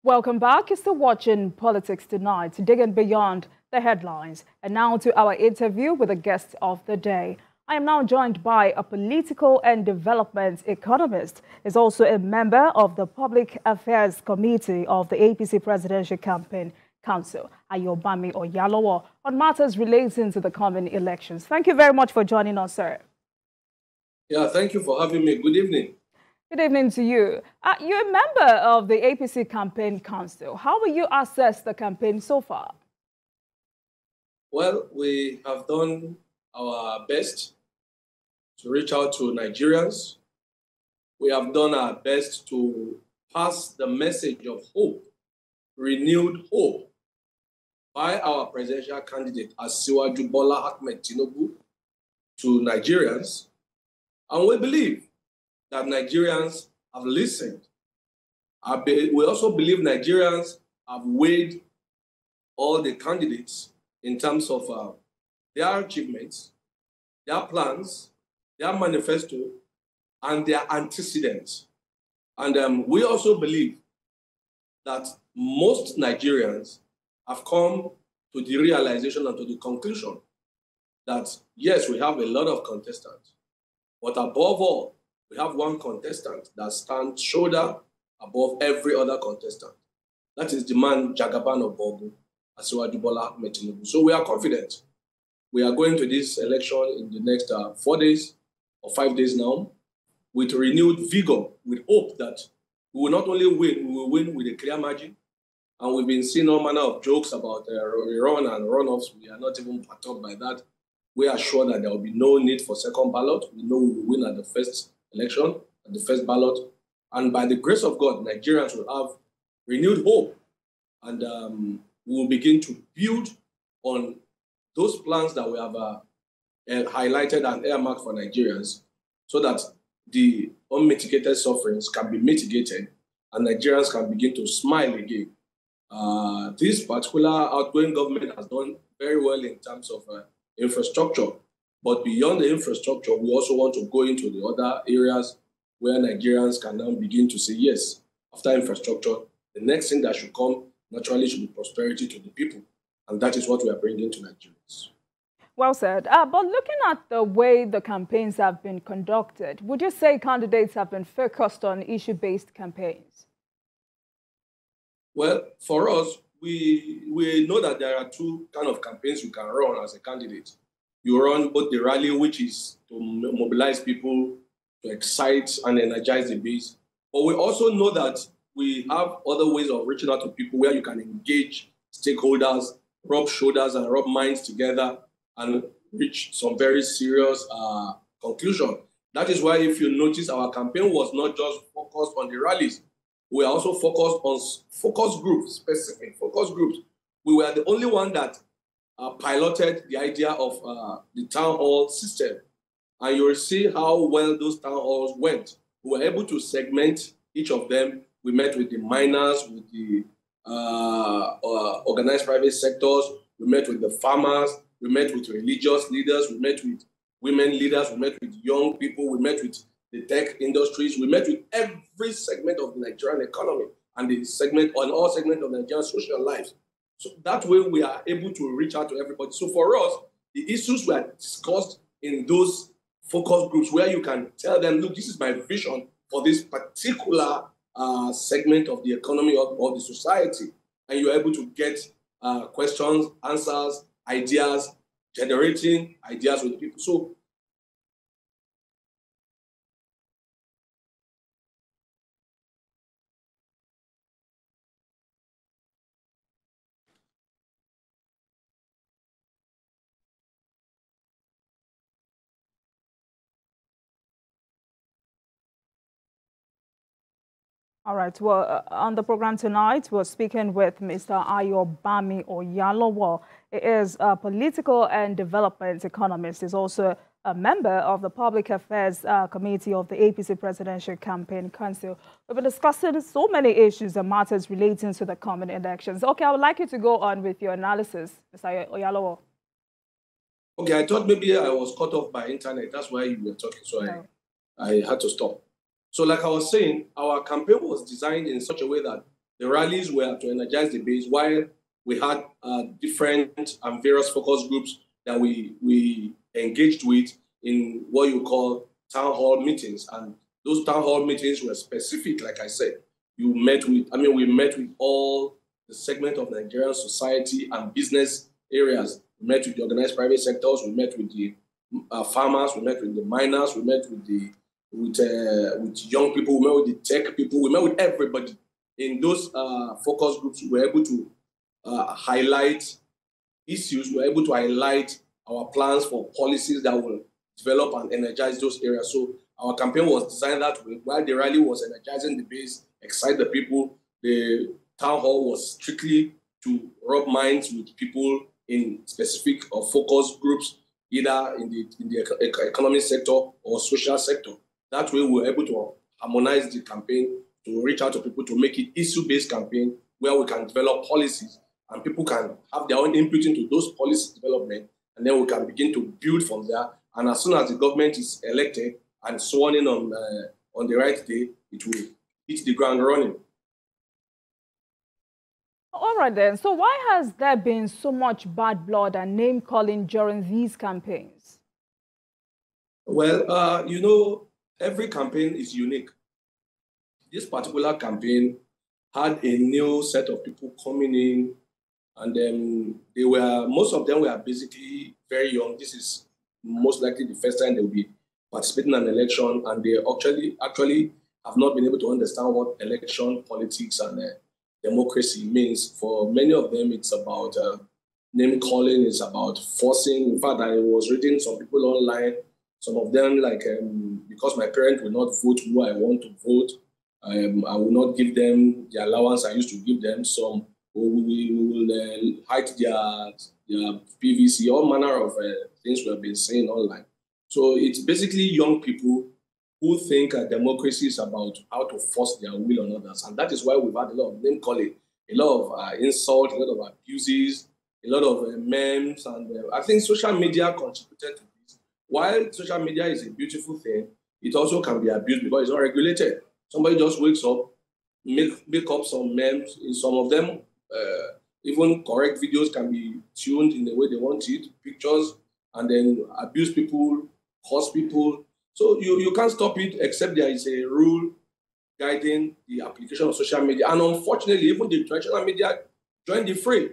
Welcome back. You're still watching Politics Tonight, digging beyond the headlines. And now to our interview with the guest of the day. I am now joined by a political and development economist. He's also a member of the Public Affairs Committee of the APC Presidential Campaign Council, Ayobami Oyalowo, on matters relating to the coming elections. Thank you very much for joining us, sir. Yeah, thank you for having me. Good evening. Good evening to you. You're a member of the APC Campaign Council. How will you assess the campaign so far? Well, we have done our best to reach out to Nigerians. We have done our best to pass the message of hope, renewed hope, by our presidential candidate, Bola Tinubu, to Nigerians. And we believe that Nigerians have listened. We also believe Nigerians have weighed all the candidates in terms of their achievements, their plans, their manifesto, and their antecedents. And we also believe that most Nigerians have come to the realization and to the conclusion that, yes, we have a lot of contestants, but above all, we have one contestant that stands shoulder above every other contestant. That is the man Jagaban of Bogu, Bola Tinubu. So we are confident. We are going to this election in the next 4 days or 5 days now with renewed vigor, with hope that we will not only win, we will win with a clear margin. And we've been seeing all manner of jokes about run and runoffs. We are not even perturbed by that. We are sure that there will be no need for second ballot. We know we will win at the first election, at the first ballot. And by the grace of God, Nigerians will have renewed hope. And we will begin to build on those plans that we have highlighted and earmarked for Nigerians so that the unmitigated sufferings can be mitigated and Nigerians can begin to smile again. This particular outgoing government has done very well in terms of infrastructure. But beyond the infrastructure, we also want to go into the other areas where Nigerians can now begin to say, yes, after infrastructure, the next thing that should come naturally should be prosperity to the people. And that is what we are bringing to Nigerians. Well said. But looking at the way the campaigns have been conducted, would you say candidates have been focused on issue-based campaigns? Well, for us, we know that there are two kinds of campaigns you can run as a candidate. You run both the rally, which is to mobilize people, to excite and energize the base. But we also know that we have other ways of reaching out to people where you can engage stakeholders, rub shoulders and rub minds together and reach some very serious conclusion. That is why, if you notice, our campaign was not just focused on the rallies. We are also focused on focus groups, specific focus groups. We were the only one that piloted the idea of the town hall system. And you'll see how well those town halls went. We were able to segment each of them. We met with the miners, with the organized private sectors. We met with the farmers. We met with religious leaders. We met with women leaders. We met with young people. We met with the tech industries. We met with every segment of the Nigerian economy and the segment on all segments of Nigerian social lives. So that way we are able to reach out to everybody. So for us, the issues were discussed in those focus groups where you can tell them, look, this is my vision for this particular segment of the economy or the society. And you're able to get questions, answers, ideas, generating ideas with people. So All right. Well, on the program tonight, we're speaking with Mr. Ayobami Oyalowo. He is a political and development economist. He's also a member of the Public Affairs Committee of the APC Presidential Campaign Council. We've been discussing so many issues and matters relating to the coming elections. Okay, I would like you to go on with your analysis, Mr. Oyalowo. Okay, I thought maybe I was cut off by internet. That's why you were talking, so no. I had to stop. So like I was saying, our campaign was designed in such a way that The rallies were to energize the base, while we had different and various focus groups that we engaged with in what you call town hall meetings. And those town hall meetings were specific, like I said. We met with all the segment of Nigerian society and business areas. We met with the organized private sectors, we met with the farmers, we met with the miners, we met with young people, we met with the tech people, we met with everybody. In those focus groups, we were able to highlight issues, we were able to highlight our plans for policies that will develop and energize those areas. So our campaign was designed that way. While the rally was energizing the base, excite the people, the town hall was strictly to rub minds with people in specific or focus groups, either in the economic sector or social sector. That way, we were able to harmonize the campaign to reach out to people, to make it issue-based campaign where we can develop policies and people can have their own input into those policy development, and then we can begin to build from there. And as soon as the government is elected and sworn in on the right day, it will hit the ground running. All right then, so why has there been so much bad blood and name-calling during these campaigns? Well, every campaign is unique. This particular campaign had a new set of people coming in, and then most of them were basically very young. This is most likely the first time they will be participating in an election, and they actually have not been able to understand what election politics and democracy means. For many of them, it's about name calling, it's about forcing. In fact, I was reading some people online, some of them because my parents will not vote who I want to vote, I will not give them the allowance I used to give them. Some we will hide their PVC, all manner of things we have been saying online. So it's basically young people who think democracy is about how to force their will on others. And that is why we've had a lot of name calling, a lot of insult, a lot of abuses, a lot of memes. And I think social media contributed to this. While social media is a beautiful thing, it also can be abused because it's not regulated. Somebody just wakes up, make up some memes. In some of them, even correct videos can be tuned in the way they want it, pictures, and then abuse people, curse people. So you can't stop it except there is a rule guiding the application of social media. And unfortunately, even the traditional media joined the fray.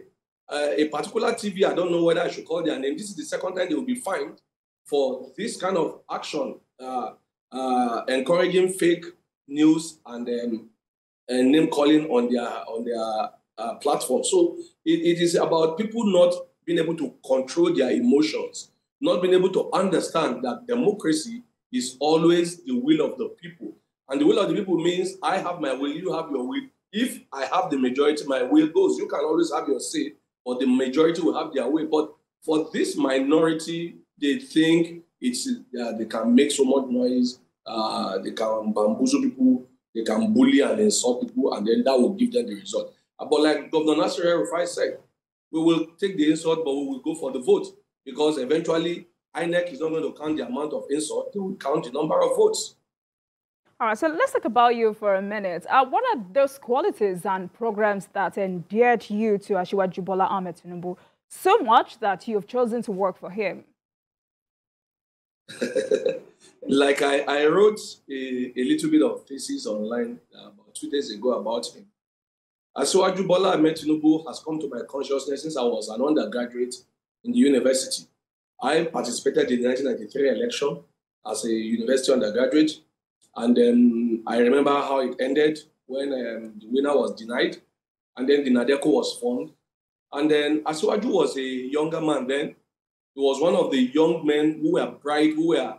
A particular TV, I don't know whether I should call their name, this is the second time they will be fined for this kind of action, encouraging fake news and name calling on their platform. So it is about people not being able to control their emotions, not being able to understand that democracy is always the will of the people. And the will of the people means I have my will, you have your will. If I have the majority, my will goes. You can always have your say, but the majority will have their way. But for this minority, they think they can make so much noise, they can bamboozle people, they can bully and insult people, and then that will give them the result. But like Governor Nasir El-Rufai said, we will take the insult, but we will go for the vote, because eventually INEC is not going to count the amount of insult, they will count the number of votes. All right, so let's talk about you for a minute. What are those qualities and programs that endeared you to Asiwaju Bola Ahmed Tinubu so much that you've chosen to work for him? Like I wrote a little bit of thesis online about 2 days ago about him. Asiwaju Bola Ahmed Tinubu has come to my consciousness since I was an undergraduate in the university. I participated in the 1993 election as a university undergraduate. And then I remember how it ended when the winner was denied. And then the NADECO was formed. And then Asiwaju was a younger man then. He was one of the young men who were bright, who were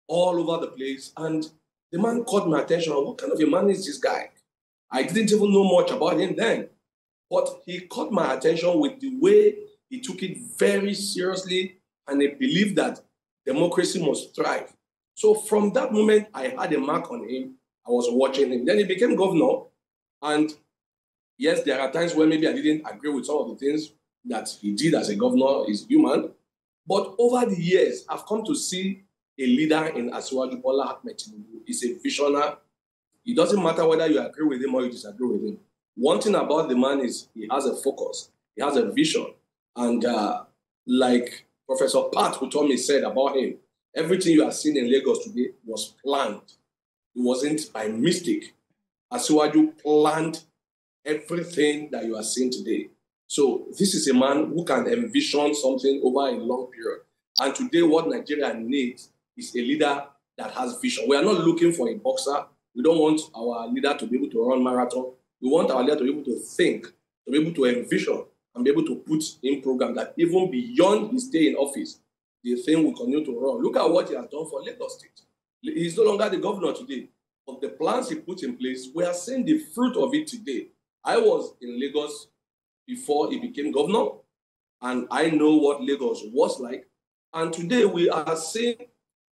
all over the place. And the man caught my attention. What kind of a man is this guy? I didn't even know much about him then. But he caught my attention with the way he took it very seriously, and he believed that democracy must thrive. So from that moment, I had a mark on him. I was watching him. Then he became governor. And yes, there are times where maybe I didn't agree with some of the things that he did as a governor. He's human. But over the years, I've come to see a leader in Asiwaju Bola Ahmed Tinubu. He's a visionary. It doesn't matter whether you agree with him or you disagree with him. One thing about the man is he has a focus, he has a vision. And like Professor Pat, who told me said about him, everything you are seeing in Lagos today was planned. It wasn't by mistake. Asiwaju planned everything that you are seeing today. So this is a man who can envision something over a long period. And today what Nigeria needs is a leader that has vision. We are not looking for a boxer. We don't want our leader to be able to run marathon. We want our leader to be able to think, to be able to envision, and be able to put in programs that even beyond his stay in office, the thing will continue to run. Look at what he has done for Lagos State. He's no longer the governor today, but the plans he put in place, we are seeing the fruit of it today. I was in Lagos before he became governor, and I know what Lagos was like. And today we are seeing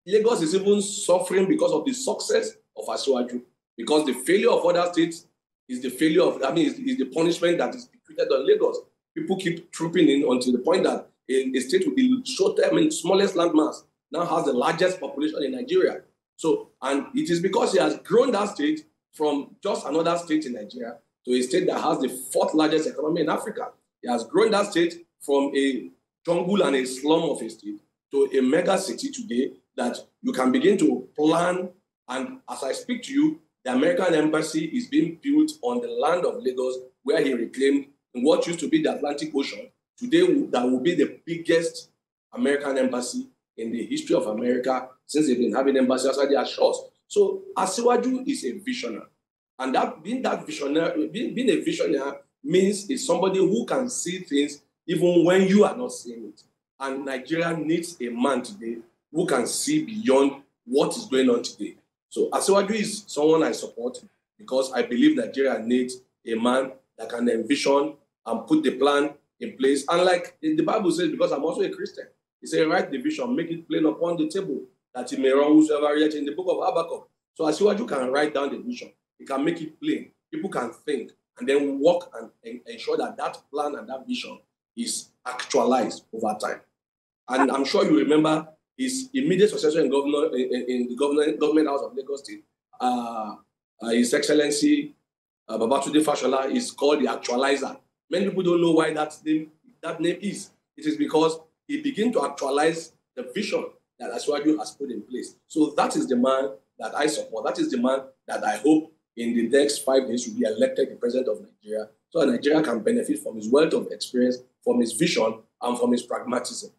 Lagos is even suffering because of the success of Asiwaju, because the failure of other states is the failure of, is the punishment that is bequeathed on Lagos. People keep trooping in until the point that a state with the smallest landmass now has the largest population in Nigeria. So, and it is because he has grown that state from just another state in Nigeria to a state that has the fourth largest economy in Africa. He has grown that state from a jungle and a slum of a state to a mega city today that you can begin to plan. And as I speak to you, the American embassy is being built on the land of Lagos, where he reclaimed in what used to be the Atlantic Ocean. Today, that will be the biggest American embassy in the history of America since they've been having embassies outside their shores. So Asiwaju is a visionary. And being a visionary means is somebody who can see things even when you are not seeing it. And Nigeria needs a man today who can see beyond what is going on today. So Asiwaju is someone I support because I believe Nigeria needs a man that can envision and put the plan in place. And like the Bible says, because I'm also a Christian, it says, write the vision, make it plain upon the table, that it may run whosoever reads in the book of Habakkuk. So Asiwaju can write down the vision. He can make it plain. People can think and then work and ensure that that plan and that vision is actualized over time. And I'm sure you remember his immediate successor in the government house of Lagos State, His Excellency Babatunde Fashola, is called the actualizer. Many people don't know why that name is. It is because he began to actualize the vision that Asiwaju has put in place. So that is the man that I support. That is the man that I hope in the next 5 days will be elected the president of Nigeria, so that Nigeria can benefit from his wealth of experience, from his vision, and from his pragmatism.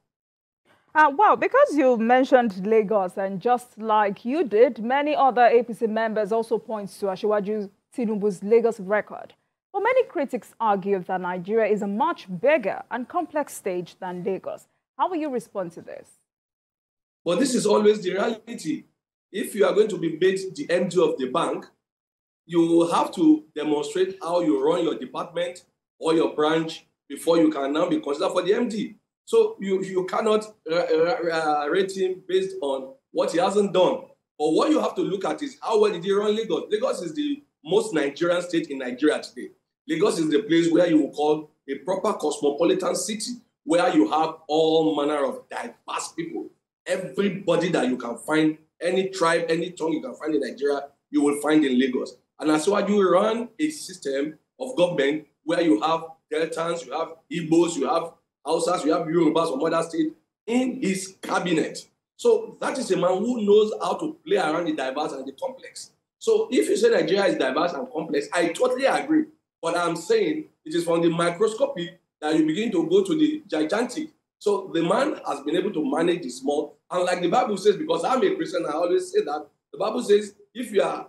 Well, because you mentioned Lagos, and just like you did, many other APC members also point to Asiwaju Tinubu's Lagos record. But many critics argue that Nigeria is a much bigger and complex stage than Lagos. How will you respond to this? But this is always the reality. If you are going to be made the MD of the bank, you have to demonstrate how you run your department or your branch before you can now be considered for the MD. So you cannot rate him based on what he hasn't done. But what you have to look at is how well did he run Lagos. Lagos is the most Nigerian state in Nigeria today. Lagos is the place where you will call a proper cosmopolitan city, where you have all manner of diverse people. Everybody that you can find, any tribe, any tongue you can find in Nigeria, you will find in Lagos. And as well, you run a system of government where you have Deltans, you have Igbos, you have Hausas, you have Yorubas from other states in his cabinet. So that is a man who knows how to play around the diverse and the complex. So if you say Nigeria is diverse and complex, I totally agree. But I'm saying it is from the microscopy that you begin to go to the gigantic. So the man has been able to manage the small. And like the Bible says, because I'm a Christian, I always say that, the Bible says, if you are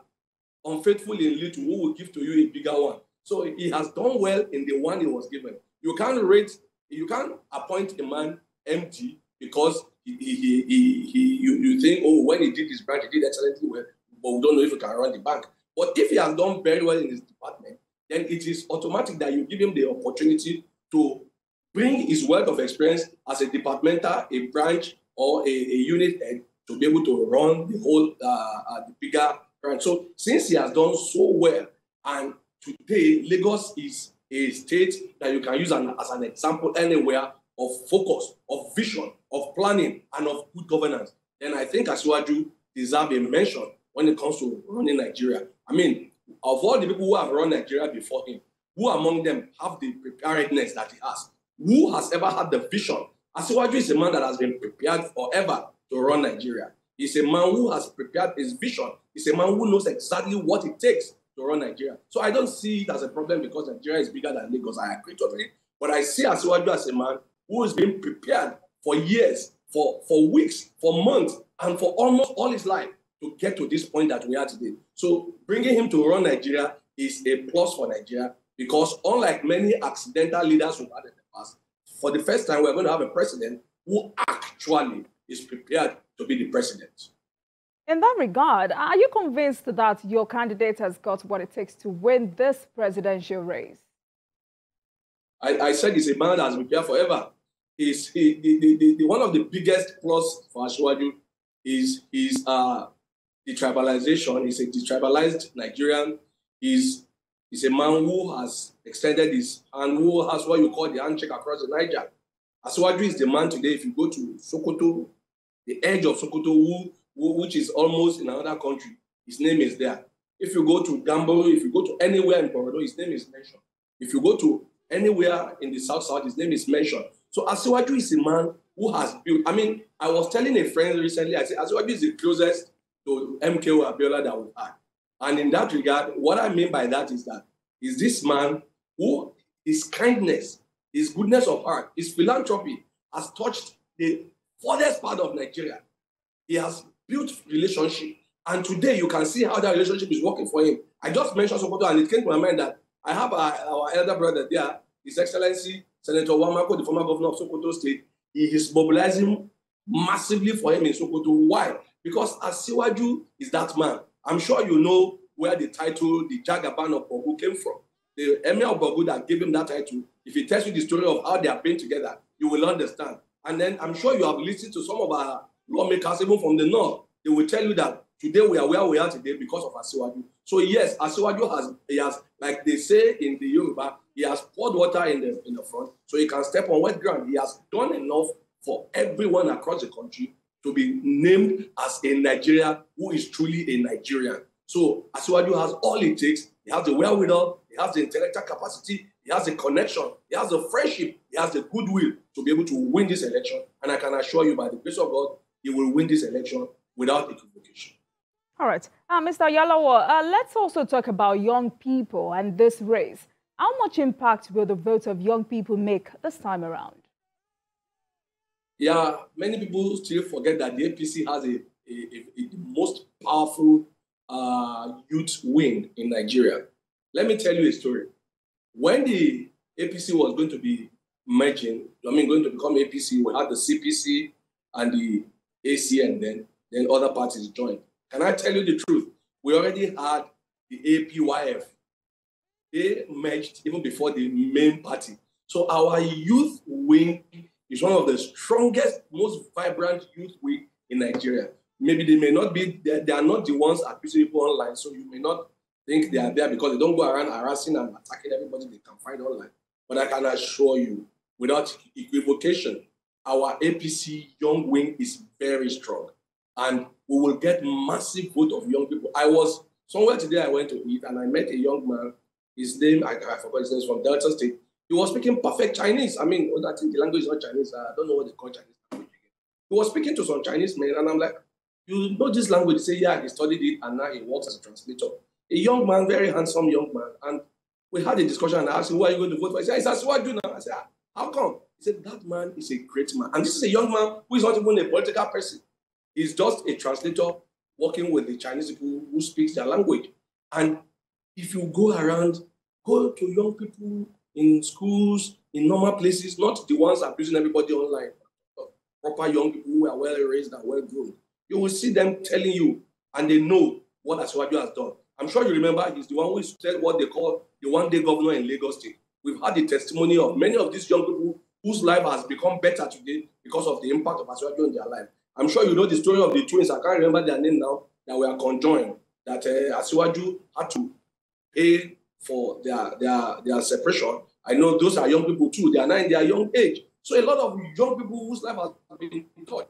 unfaithful in little, who will give to you a bigger one? So he has done well in the one he was given. You can't appoint a man empty because you think, oh, when he did his branch, he did excellently well, but we don't know if he can run the bank. But if he has done very well in his department, then it is automatic that you give him the opportunity to bring his wealth of experience as a departmental, a branch, or a unit head to be able to run the whole the bigger branch. So since he has done so well, and today Lagos is a state that you can use as an example anywhere of focus, of vision, of planning, and of good governance, then I think Asiwaju deserves a mention when it comes to running Nigeria. I mean, of all the people who have run Nigeria before him, who among them have the preparedness that he has? Who has ever had the vision? Asiwaju is a man that has been prepared forever to run Nigeria. He's a man who has prepared his vision. He's a man who knows exactly what it takes to run Nigeria. So I don't see it as a problem because Nigeria is bigger than Lagos. I agree totally. But I see Asiwaju as a man who has been prepared for years, for weeks, for months, and for almost all his life to get to this point that we are today. So bringing him to run Nigeria is a plus for Nigeria because unlike many accidental leaders we've had in the past, for the first time we're going to have a president who actually is prepared to be the president. In that regard, are you convinced that your candidate has got what it takes to win this presidential race? I said he's a man that has been prepared forever. One of the biggest plus for Asiwaju is detribalization. He's a detribalized Nigerian. He's a man who has extended his hand, who has what you call the handshake across the Niger. Asiwaju is the man today. If you go to Sokoto, the edge of Sokoto, which is almost in another country, his name is there. If you go to Gambo, if you go to anywhere in Bordeaux, his name is mentioned. If you go to anywhere in the south, his name is mentioned. So Asiwaju is a man who has built. I mean, I was telling a friend recently, I said Asiwaju is the closest to MKO Abiola that we've had. And in that regard, what I mean by that is this man who his kindness, his goodness of heart, his philanthropy has touched the furthest part of Nigeria. He has built relationship. And today you can see how that relationship is working for him. I just mentioned Sokoto and it came to my mind that I have our elder brother there, His Excellency Senator Wamako, the former governor of Sokoto State. He is mobilizing massively for him in Sokoto. Why? Because Asiwaju is that man. I'm sure you know where the title, the Jagaban of Bogu came from. The Emir of Bogu that gave him that title, if he tells you the story of how they have been together, you will understand. And then I'm sure you have listened to some of our lawmakers, even from the north. They will tell you that today we are where we are today because of Asiwaju. So yes, Asiwaju has, like they say in the Yoruba, he has poured water in the front so he can step on wet ground. He has done enough for everyone across the country to be named as a Nigerian who is truly a Nigerian. So Asiwaju has all it takes. He has the wherewithal, he has the intellectual capacity, he has the connection, he has the friendship, he has the goodwill to be able to win this election. And I can assure you, by the grace of God, he will win this election without equivocation. All right. Mr. Oyalowo, let's also talk about young people and this race. How much impact will the vote of young people make this time around? Yeah, many people still forget that the APC has the most powerful youth wing in Nigeria. Let me tell you a story. When the APC was going to be merging, going to become APC, we had the CPC and the AC, and then other parties joined. Can I tell you the truth? We already had the APYF. They merged even before the main party. So our youth wing is one of the strongest, most vibrant youth wing in Nigeria. Maybe they may not be, they are not the ones abusing people online, so you may not think they are there because they don't go around harassing and attacking everybody they can find online. But I can assure you, without equivocation, our APC young wing is very strong. And we will get massive vote of young people. I was somewhere today, I went to eat and I met a young man. His name, I forgot his name, from Delta State. He was speaking perfect Chinese. I think the language is not Chinese. I don't know what they call Chinese language again. He was speaking to some Chinese men and I'm like, you know this language? He said, yeah, he studied it and now he works as a translator. A young man, very handsome young man. And we had a discussion and I asked him, who are you going to vote for? He said, it's Asiwaju now. I said, how come? He said, that man is a great man. And this is a young man who is not even a political person. He's just a translator working with the Chinese people who speak their language. And if you go around, go to young people in schools, in normal places, not the ones abusing everybody online, proper young people who are well raised and well grown. You will see them telling you, and they know what Asiwaju has done. I'm sure you remember he's the one who said what they call the one-day governor in Lagos State. We've had the testimony of many of these young people whose life has become better today because of the impact of Asiwaju in their life. I'm sure you know the story of the twins. I can't remember their name now, that were conjoined, that Asiwaju had to pay for their separation. I know those are young people too. They are now in their young age. So a lot of young people whose life has been touched.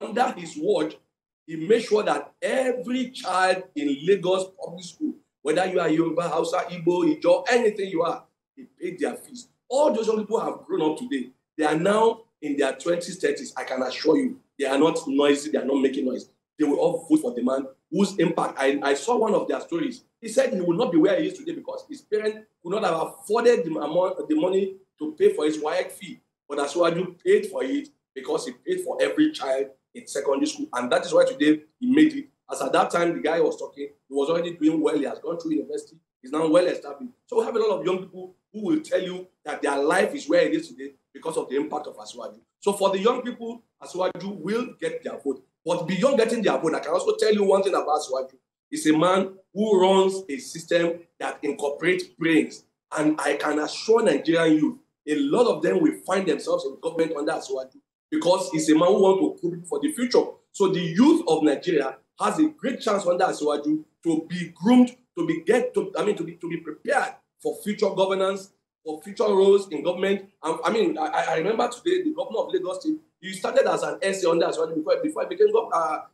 Under his watch, he made sure that every child in Lagos public school Whether you are Yoruba, Hausa, Igbo, Ijo, anything you are, they paid their fees. All those young people have grown up today. They are now in their 20s, 30s. I can assure you, they are not noisy. They are not making noise. They will all vote for the man whose impact. I saw one of their stories. He said he will not be where he is today because his parents could not have afforded the money to pay for his WAEC fee. But Asiwaju paid for it because he paid for every child in secondary school. And that is why today he made it. As at that time, the guy was talking, he was already doing well. He has gone through university. He's now well established. So we have a lot of young people who will tell you that their life is where it is today because of the impact of Asiwaju. So for the young people, Asiwaju will get their vote. But beyond getting their vote, I can also tell you one thing about Asiwaju. He's a man who runs a system that incorporates brains. And I can assure Nigerian youth, a lot of them will find themselves in government under Asiwaju because he's a man who wants to equip for the future. So the youth of Nigeria has a great chance under Asiwaju to be groomed, to be prepared for future governance, for future roles in government. I remember today the governor of Lagos State, he started as an SA under Asiwaju before he became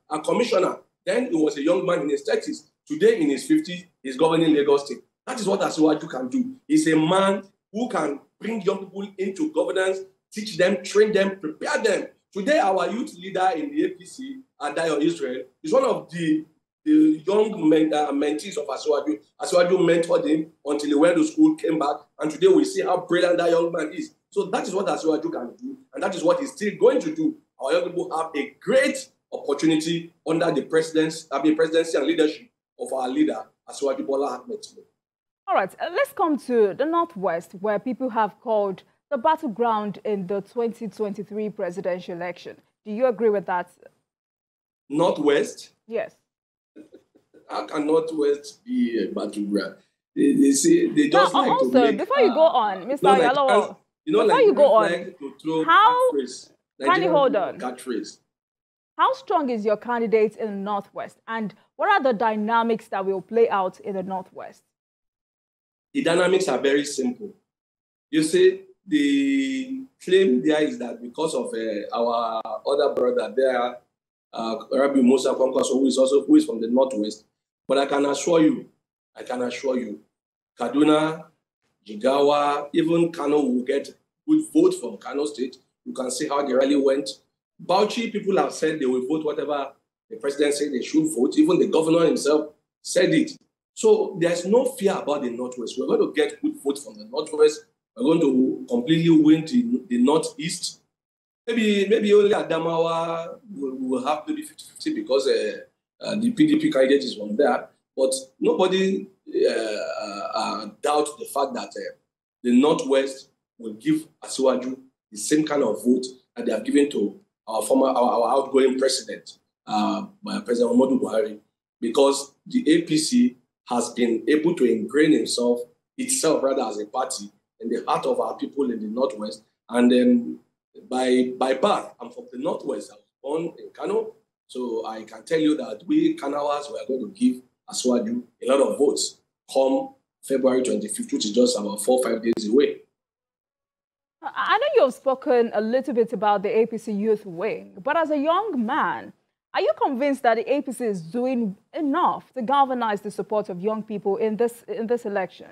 a commissioner. Then he was a young man in his 30s. Today in his 50s, he's governing Lagos State. That is what Asiwaju can do. He's a man who can bring young people into governance, teach them, train them, prepare them. Today, our youth leader in the APC, Adayo Israel, is one of the young mentees of Asiwaju. Asiwaju mentored him until he went to school, came back, and today we see how brilliant that young man is. So that is what Asiwaju can do, and that is what he's still going to do. Our young people have a great opportunity under the presidency and leadership of our leader, Asiwaju Bola. All right, let's come to the Northwest, where people have called the battleground in the 2023 presidential election. Do you agree with that? Northwest? Yes. How can Northwest be a battleground? They say they just now, like also, to make, before you go on, Mr. Oyalowo, before you go on, like to throw how can you hold on? Catchphrase. How strong is your candidate in the Northwest, and what are the dynamics that will play out in the Northwest? The dynamics are very simple. You see, the claim there is that because of our other brother there, Rabbi Musa Kwankwaso, who is from the Northwest. But I can assure you, Kaduna, Jigawa, even Kano will get good vote from Kano State. You can see how the rally went. Bauchi, people have said they will vote whatever the president said they should vote. Even the governor himself said it. So there's no fear about the Northwest. We're going to get good vote from the Northwest. We're going to completely win the Northeast. Maybe only Adamawa will have maybe 50-50 because the PDP candidate is from there. But nobody doubt the fact that the Northwest will give Asiwaju the same kind of vote that they have given to our outgoing president, President Muhammadu Buhari, because the APC has been able to ingrain itself as a party in the heart of our people in the Northwest. And then by birth, I'm from the Northwest. I was born in Kano. So I can tell you that we Kanawas were going to give Asiwaju a lot of votes come February 25th, which is just about 4 or 5 days away. I know you've spoken a little bit about the APC youth wing, but as a young man, are you convinced that the APC is doing enough to galvanize the support of young people in this election?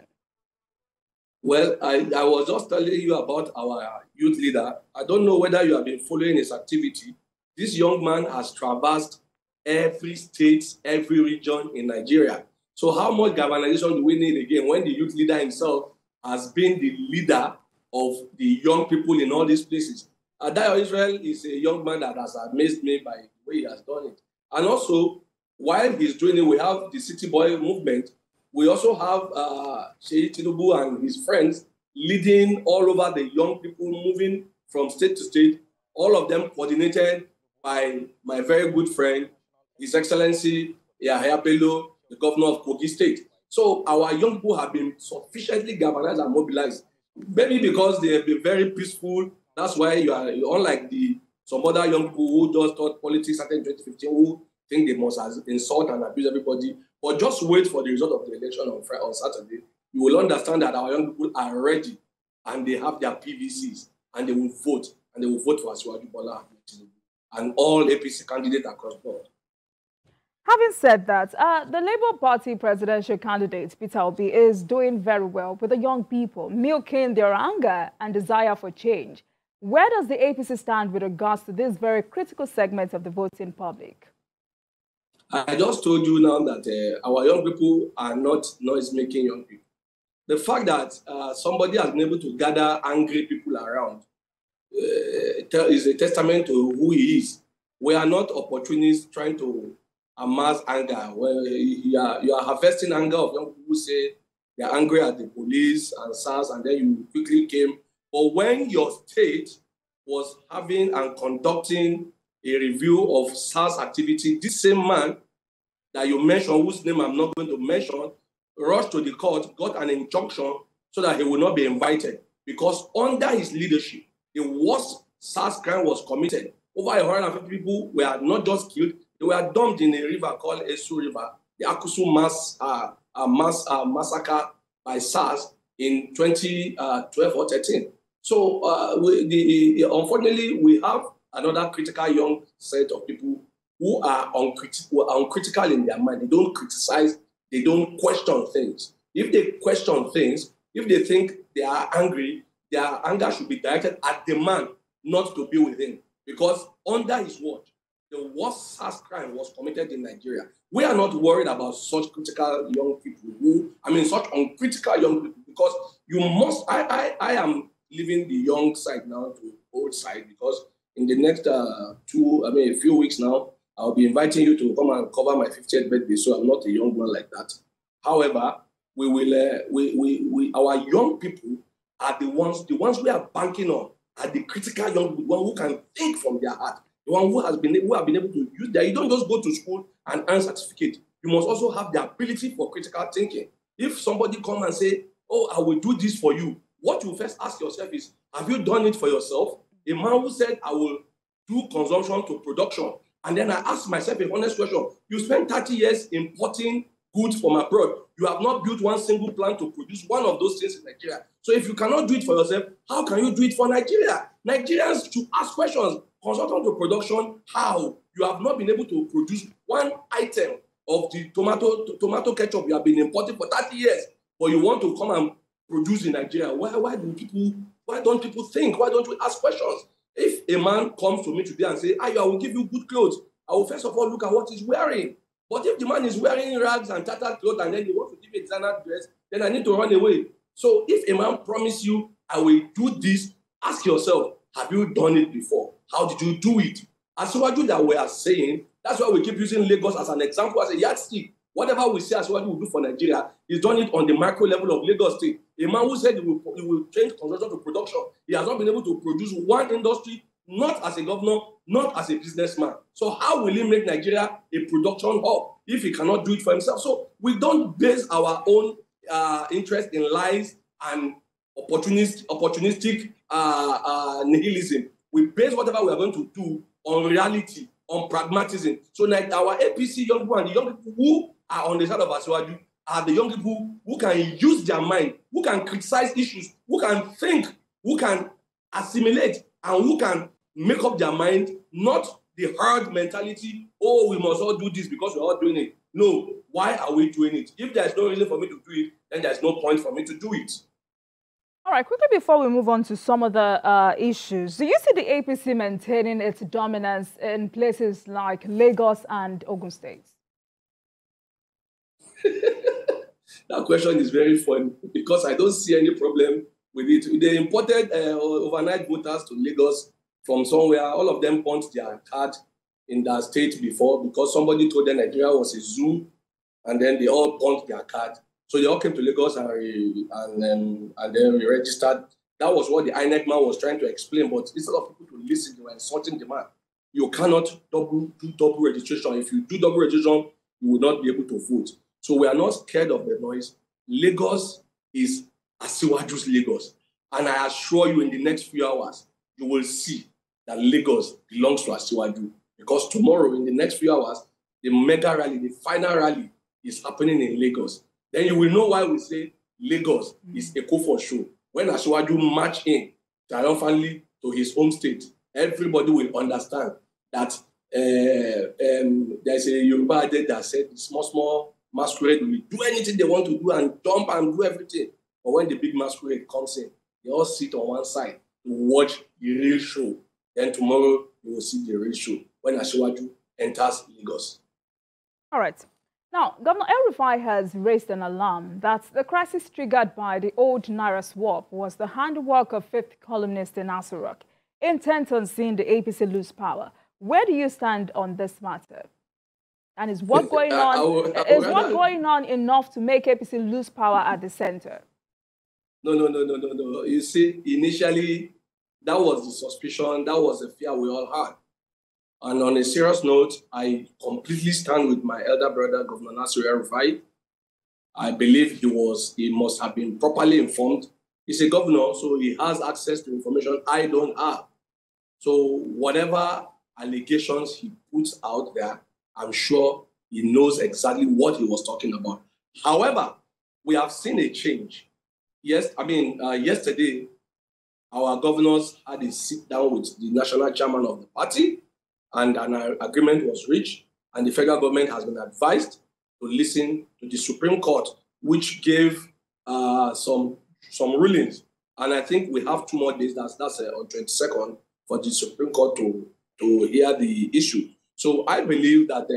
Well, I was just telling you about our youth leader. I don't know whether you have been following his activity. This young man has traversed every state, every region in Nigeria. So how much galvanization do we need again when the youth leader himself has been the leader of the young people in all these places? Adayo Israel is a young man that has amazed me by the way he has done it. And also, while he's doing it, we have the City Boy movement. We also have Tinubu and his friends leading all over the young people, moving from state to state, all of them coordinated by my very good friend, His Excellency Yahya Bello, the governor of Kogi State. So our young people have been sufficiently galvanized and mobilized. Maybe because they have been very peaceful. That's why you're unlike some other young people who just thought politics started in 2015, who think they must insult and abuse everybody. But just wait for the result of the election on Saturday. You will understand that our young people are ready and they have their PVCs and they will vote. And they will vote for Asiwaju Bola and all APC candidates across the board. Having said that, the Labour Party presidential candidate, Peter Obi, is doing very well with the young people, milking their anger and desire for change. Where does the APC stand with regards to this very critical segment of the voting public? I just told you now that our young people are not noise-making young people. The fact that somebody has been able to gather angry people around is a testament to who he is. We are not opportunists trying to amass anger. Well, you are harvesting anger of young people who say they are angry at the police and SARS, and then you quickly came. But when your state was having and conducting a review of SARS activity, this same man that you mentioned, whose name I'm not going to mention, rushed to the court, got an injunction so that he will not be invited. Because under his leadership, the worst SARS crime was committed. Over 150 people were not just killed, they were dumped in a river called Esu River, the Akusu massacre by SARS in 2012 or 13. So unfortunately, we have another critical young set of people who are uncritical in their mind. They don't criticize, they don't question things. If they question things, if they think they are angry, their anger should be directed at the man, not to be with him. Because under his watch, the worst SARS crime was committed in Nigeria. We are not worried about such critical young people such uncritical young people, because you must, I am leaving the young side now to the old side, because in the next a few weeks now, I'll be inviting you to come and cover my 50th birthday, so I'm not a young man like that. However, we will, our young people are the ones we are banking on, are the critical young people, the one who can think from their heart, the one who have been able to use that. You don't just go to school and earn certificate. You must also have the ability for critical thinking. If somebody come and say, "Oh, I will do this for you," what you first ask yourself is, have you done it for yourself? A man who said, "I will do consumption to production," and then I ask myself a honest question. You spent 30 years importing goods from abroad. You have not built one single plant to produce one of those things in Nigeria. So if you cannot do it for yourself, how can you do it for Nigeria? Nigerians should ask questions. Consumption to production, how? You have not been able to produce one item of the tomato ketchup you have been importing for 30 years, but you want to come and produce in Nigeria. Why don't people think? Why don't we ask questions? If a man comes to me today and say, I will give you good clothes, I will first of all look at what he's wearing. But if the man is wearing rags and tattered clothes and then he wants to give a designer dress, then I need to run away. So if a man promises you, I will do this, ask yourself, have you done it before? How did you do it? As Asiwaju that we are saying, that's why we keep using Lagos as an example, as a yardstick. Whatever we say Asiwaju will do for Nigeria, he's done it on the macro level of Lagos State. A man who said he will change construction to production, he has not been able to produce one industry, not as a governor, not as a businessman. So how will he make Nigeria a production hub if he cannot do it for himself? So we don't base our own interest in lies and opportunistic nihilism. We base whatever we are going to do on reality, on pragmatism. So like our APC young people and the young people who are on the side of Asiwaju are the young people who can use their mind, who can criticize issues, who can think, who can assimilate, and who can make up their mind, not the herd mentality, oh, we must all do this because we're all doing it. No, why are we doing it? If there's no reason for me to do it, then there's no point for me to do it. All right, quickly before we move on to some of the issues, do you see the APC maintaining its dominance in places like Lagos and Ogun State? That question is very fun because I don't see any problem with it. They imported overnight voters to Lagos from somewhere. All of them punched their card in their state before because somebody told them Nigeria was a zoo, and then they all punched their card. So they all came to Lagos and then we registered. That was what the INEC man was trying to explain, but instead of people to listen, they were insulting the man. You cannot do double registration. If you do double registration, you will not be able to vote. So we are not scared of the noise. Lagos is Asiwaju's Lagos. And I assure you in the next few hours, you will see that Lagos belongs to Asiwaju. Because tomorrow, in the next few hours, the mega rally, the final rally is happening in Lagos. Then you will know why we say Lagos is a call for show. When Asiwaju march in triumphantly to his home state, everybody will understand that there's a Yoruba adage that said the small masquerade will do anything they want to do and jump and do everything. But when the big masquerade comes in, they all sit on one side to watch the real show. Then tomorrow you will see the real show when Asiwaju enters Lagos. All right. Now, Governor El-Rufai has raised an alarm that the crisis triggered by the old Naira swap was the handiwork of fifth columnist in Aso Rock, intent on seeing the APC lose power. Where do you stand on this matter? And is what going on enough to make APC lose power at the center? No. You see, initially, that was the suspicion, that was the fear we all had. And on a serious note, I completely stand with my elder brother, Governor Nasir El-Rufai. I believe he must have been properly informed. He's a governor, so he has access to information I don't have. So whatever allegations he puts out there, I'm sure he knows exactly what he was talking about. However, we have seen a change. Yesterday, our governors had a sit down with the national chairman of the party, and an agreement was reached, and the federal government has been advised to listen to the Supreme Court, which gave some rulings. And I think we have 2 more days, that's on 22nd, for the Supreme Court to hear the issue. So I believe that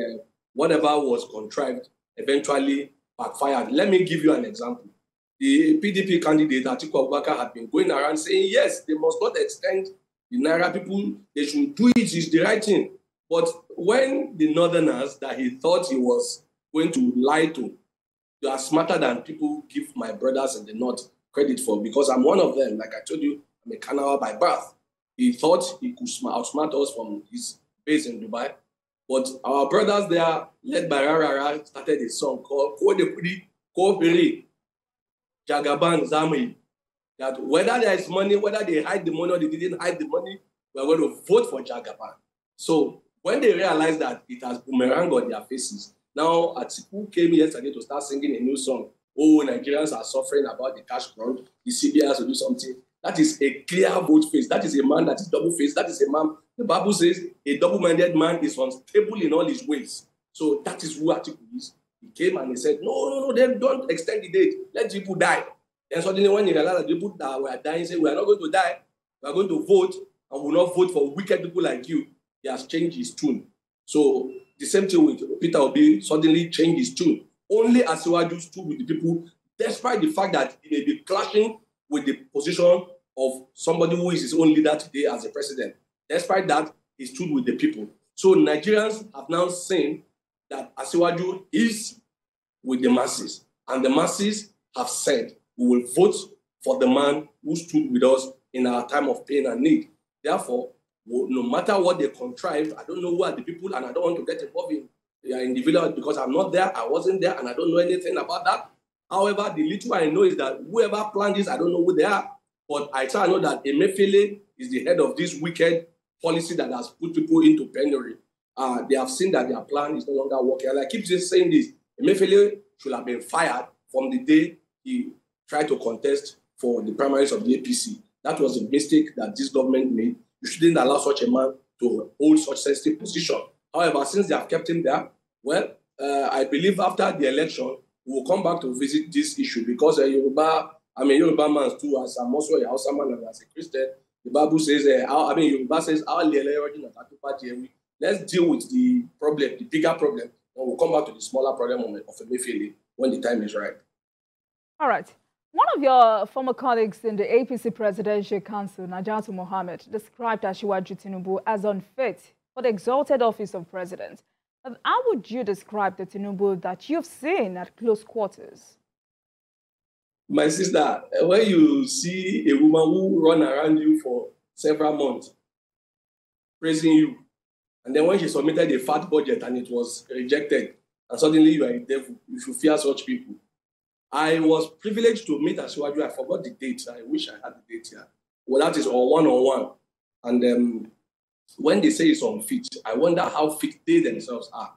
whatever was contrived eventually backfired. Let me give you an example. The PDP candidate, Atiku Abubakar, had been going around saying, yes, they must not extend the Naira people, they should do it, it's the right thing. But when the northerners that he thought he was going to lie to, you are smarter than people give my brothers in the north credit for, because I'm one of them. Like I told you, I'm a Kanawa by birth. He thought he could outsmart us from his base in Dubai. But our brothers there, led by Rarara, started a song called Kodepudi, Koperi, Jagaban Zami. That whether there is money, whether they hide the money or they didn't hide the money, we are going to vote for Jagaban. So when they realized that it has boomerang on their faces, now Atiku came yesterday to start singing a new song. Oh, Nigerians are suffering about the cash crunch. The CBI has to do something. That is a clear vote face. That is a man that is double-faced. That is a man, the Bible says, a double-minded man is unstable in all his ways. So that is who Atiku is. He came and he said, no, then don't extend the date. Let people die. Then suddenly when he realized that people that were dying say, we are not going to die. We are going to vote, and we will not vote for wicked people like you. He has changed his tune. So the same thing with Peter Obi, suddenly changed his tune. Only Asiwaju stood with the people, despite the fact that he may be clashing with the position of somebody who is his own leader today as a president. Despite that, he stood with the people. So Nigerians have now seen that Asiwaju is with the masses. And the masses have said, we will vote for the man who stood with us in our time of pain and need. Therefore, no matter what they contrive, I don't know who are the people, and I don't want to get involved in individuals because I'm not there, I wasn't there, and I don't know anything about that. However, the little I know is that whoever planned this, I don't know who they are, but I try to know that Emefiele is the head of this wicked policy that has put people into penury. They have seen that their plan is no longer working. And I keep just saying this, Emefiele should have been fired from the day he tried to contest for the primaries of the APC. That was a mistake that this government made. You shouldn't allow such a man to hold such sensitive position. However, since they have kept him there, well, I believe after the election, we will come back to visit this issue because I'm a Yoruba man too, as I'm also a Hausa man and as a Christian. The Bible says, Yoruba says, let's deal with the problem, the bigger problem, and we'll come back to the smaller problem of Emefiele when the time is right. All right. One of your former colleagues in the APC Presidential Council, Najatu Mohammed, described Asiwaju Tinubu as unfit for the exalted office of president. How would you describe the Tinubu that you've seen at close quarters? My sister, when you see a woman who run around you for several months, praising you, and then when she submitted a fat budget and it was rejected, and suddenly you are a devil, you should fear such people. I was privileged to meet Asiwaju. I forgot the date. I wish I had the date here. Well, that is all one-on-one. And when they say it's unfit, I wonder how fit they themselves are.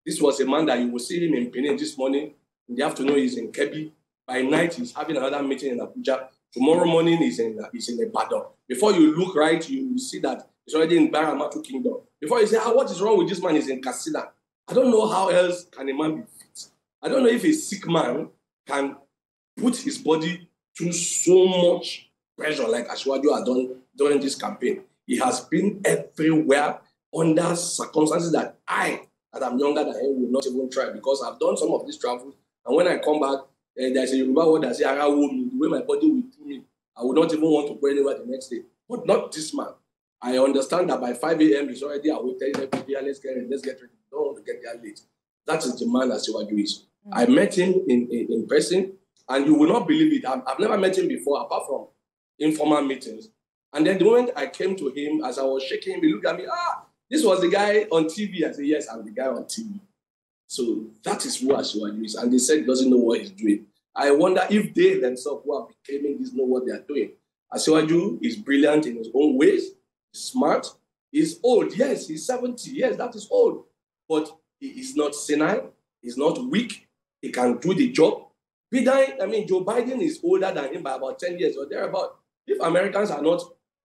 This was a man that you will see him in Benin this morning. In the afternoon, he's in Kebbi. By night, he's having another meeting in Abuja. Tomorrow morning, he's in Ibadan. Before you look right, you will see that He's already in Baramatu Kingdom. Before you say, what is wrong with this man? He's in Katsina. I don't know how else can a man be fit. I don't know if a sick man can put his body through so much pressure like Asiwaju has done during this campaign. He has been everywhere under circumstances that that I'm younger than him, will not even try, because I've done some of these travels. And when I come back, there's a Yoruba word that says, the way my body will do me, I would not even want to go anywhere the next day. But not this man. I understand that by 5 a.m. he's already awake, telling everybody, let's get ready. Don't want to get there late. That is the man Asiwaju is. I met him in person, and you will not believe it. I've never met him before, apart from informal meetings. And then the moment I came to him, as I was shaking him, he looked at me, this was the guy on TV. I said, yes, I'm the guy on TV. So that is who Asiwaju is. And they said he doesn't know what he's doing. I wonder if they themselves who are claiming this know what they are doing. Asiwaju is brilliant in his own ways. He's smart. He's old. Yes, he's 70. Yes, that is old. But he is not senile. He's not weak. He can do the job. Joe Biden is older than him by about 10 years or thereabout. If Americans are not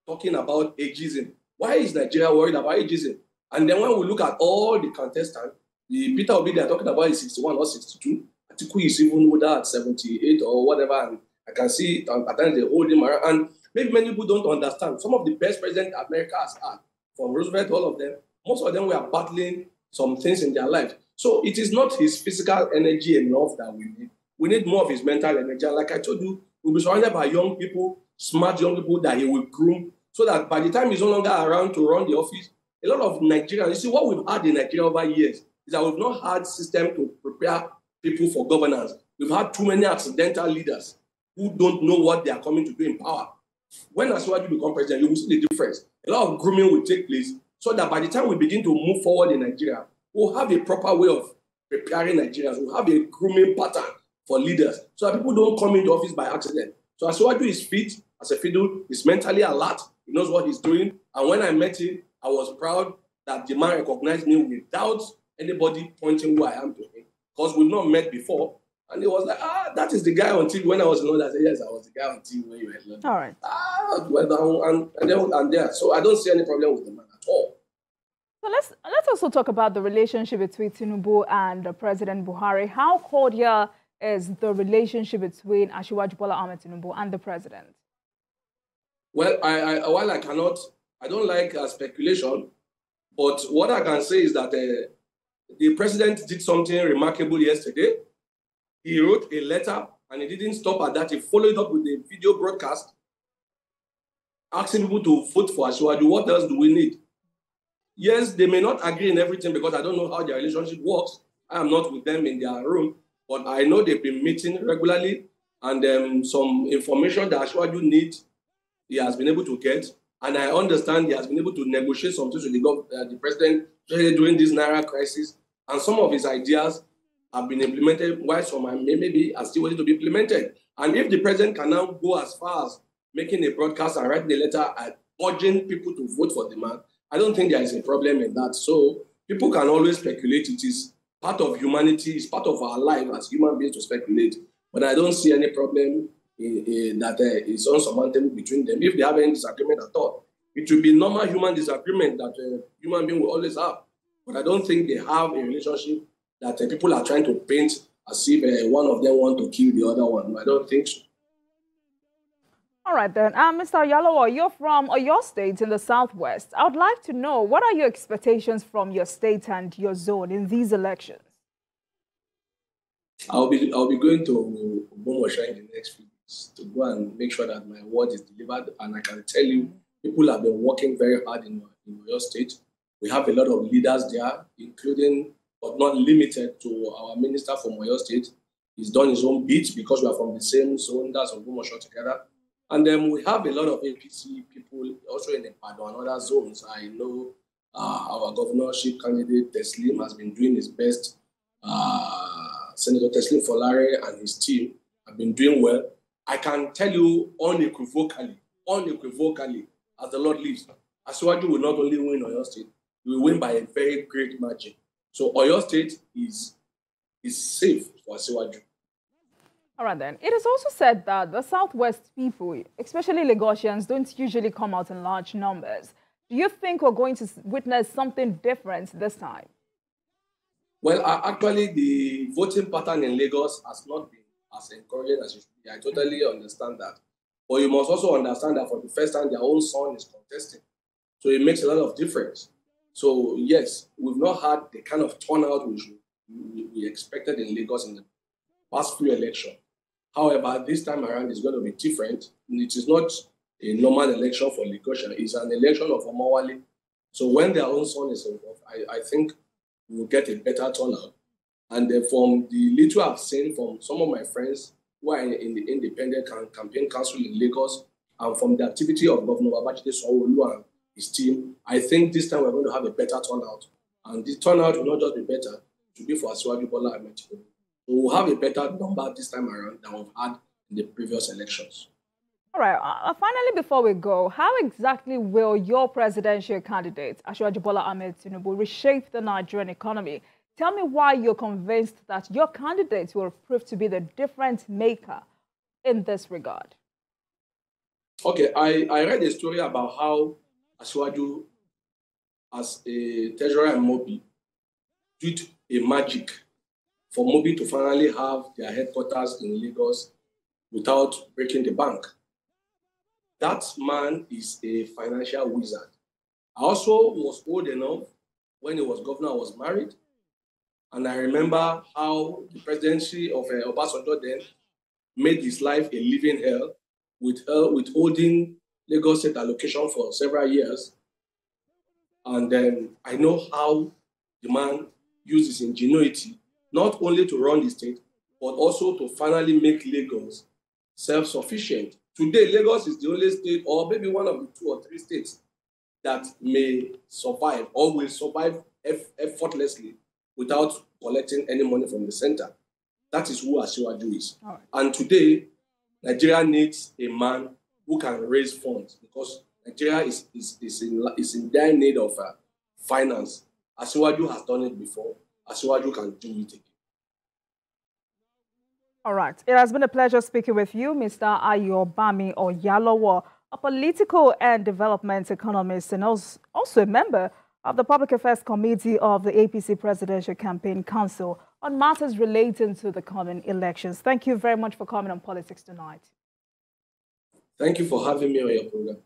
talking about ageism, why is Nigeria worried about ageism? And then when we look at all the contestants, the Peter Obi they are talking about is 61 or 62. Atiku is even older at 78 or whatever. And I can see at times they hold him around. And maybe many people don't understand. Some of the best presidents America has had, from Roosevelt, all of them, most of them were battling some things in their life. So it is not his physical energy enough that we need. We need more of his mental energy. And like I told you, we'll be surrounded by young people, smart young people that he will groom, so that by the time he's no longer around to run the office, a lot of Nigerians, you see, what we've had in Nigeria over years is that we've not had system to prepare people for governance. We've had too many accidental leaders who don't know what they are coming to do in power. When Asiwaju become president, you will see the difference. A lot of grooming will take place so that by the time we begin to move forward in Nigeria, we'll have a proper way of preparing Nigerians. We'll have a grooming pattern for leaders so that people don't come into office by accident. So Asiwaju is fit as a fiddle, he's mentally alert, he knows what he's doing. And when I met him, I was proud that the man recognized me without anybody pointing who I am to him, because we've not met before. And he was like, that is the guy on TV. When I was in London, I said, yes, I was the guy on TV when you were in London. All right. And there. So I don't see any problem with the man at all. So let's also talk about the relationship between Tinubu and President Buhari. How cordial is the relationship between Asiwaju Bola Ahmed Tinubu and the president? Well, while I don't like speculation, but what I can say is that the president did something remarkable yesterday. He wrote a letter, and he didn't stop at that. He followed up with a video broadcast asking people to vote for Asiwaju. What else do we need? Yes, they may not agree in everything because I don't know how their relationship works. I am not with them in their room, but I know they've been meeting regularly, and some information that Asiwaju needs, he has been able to get. And I understand he has been able to negotiate some things with the president, especially during this Naira crisis. And some of his ideas have been implemented, while some maybe are still waiting to be implemented. And if the president can now go as far as making a broadcast and writing a letter and urging people to vote for the man, I don't think there is a problem in that. So people can always speculate. It is part of humanity. It's part of our life as human beings to speculate. But I don't see any problem that is unsurmountable between them. If they have any disagreement at all, it will be normal human disagreement that human being will always have. But I don't think they have a relationship that people are trying to paint as if one of them want to kill the other one. I don't think so. All right, then. Mr. Oyalowo, you're from Oyo State in the Southwest. I would like to know, what are your expectations from your state and your zone in these elections? I'll be going to Bomosha in the next few weeks to go and make sure that my word is delivered. And I can tell you, people have been working very hard in Oyo State. We have a lot of leaders there, including, but not limited to, our minister from Oyo State. He's done his own bit because we are from the same zone, that's Ogumosho together. And then we have a lot of APC people also in the Pado and other zones. I know our governorship candidate, Teslim, has been doing his best. Senator Teslim Folare and his team have been doing well. I can tell you unequivocally, as the Lord lives, Asiwaju will not only win Oyo State, he will win by a very great margin. So Oyo State is safe for Asiwaju. All right, then. It is also said that the Southwest people, especially Lagosians, don't usually come out in large numbers. Do you think we're going to witness something different this time? Well, actually, the voting pattern in Lagos has not been as encouraging as it should be. I totally understand that. But you must also understand that for the first time, their own son is contesting. So it makes a lot of difference. So yes, we've not had the kind of turnout we expected in Lagos in the past few elections. However, this time around it's going to be different. It is not a normal election for Lagosian. It's an election of Omawale. So when their own son is involved, I think we'll get a better turnout. And from the little I've seen from some of my friends who are in the independent campaign council in Lagos, and from the activity of Governor Babajide Sanwo-Olu and his team, I think this time we're going to have a better turnout. And the turnout will not just be better, it will be for Asiwaju Bola Ahmed Tinubu. So we'll have a better number this time around than we've had in the previous elections. All right. Finally, before we go, how exactly will your presidential candidate, Asiwaju Bola Ahmed Tinubu, reshape the Nigerian economy? Tell me why you're convinced that your candidate will prove to be the difference maker in this regard. Okay, I read a story about how Asiwaju, as a treasurer in Mobi, did a magic for Mobi to finally have their headquarters in Lagos without breaking the bank. That man is a financial wizard. I also was old enough when he was governor, I was married. And I remember how the presidency of Obasanjo then made his life a living hell with holding Lagos State allocation for several years. And then I know how the man used his ingenuity, not only to run the state, but also to finally make Lagos self-sufficient. Today, Lagos is the only state, or maybe one of the 2 or 3 states, that may survive or will survive effortlessly without collecting any money from the center. That is who Asiwaju is. Right. And today, Nigeria needs a man who can raise funds because Nigeria is in dire need of finance. Asiwaju has done it before. Asiwaju can do it again. All right. It has been a pleasure speaking with you, Mr. Ayobami Oyalowo, a political and development economist and also a member of the Public Affairs Committee of the APC Presidential Campaign Council on matters relating to the coming elections. Thank you very much for coming on Politics Tonight. Thank you for having me on your program.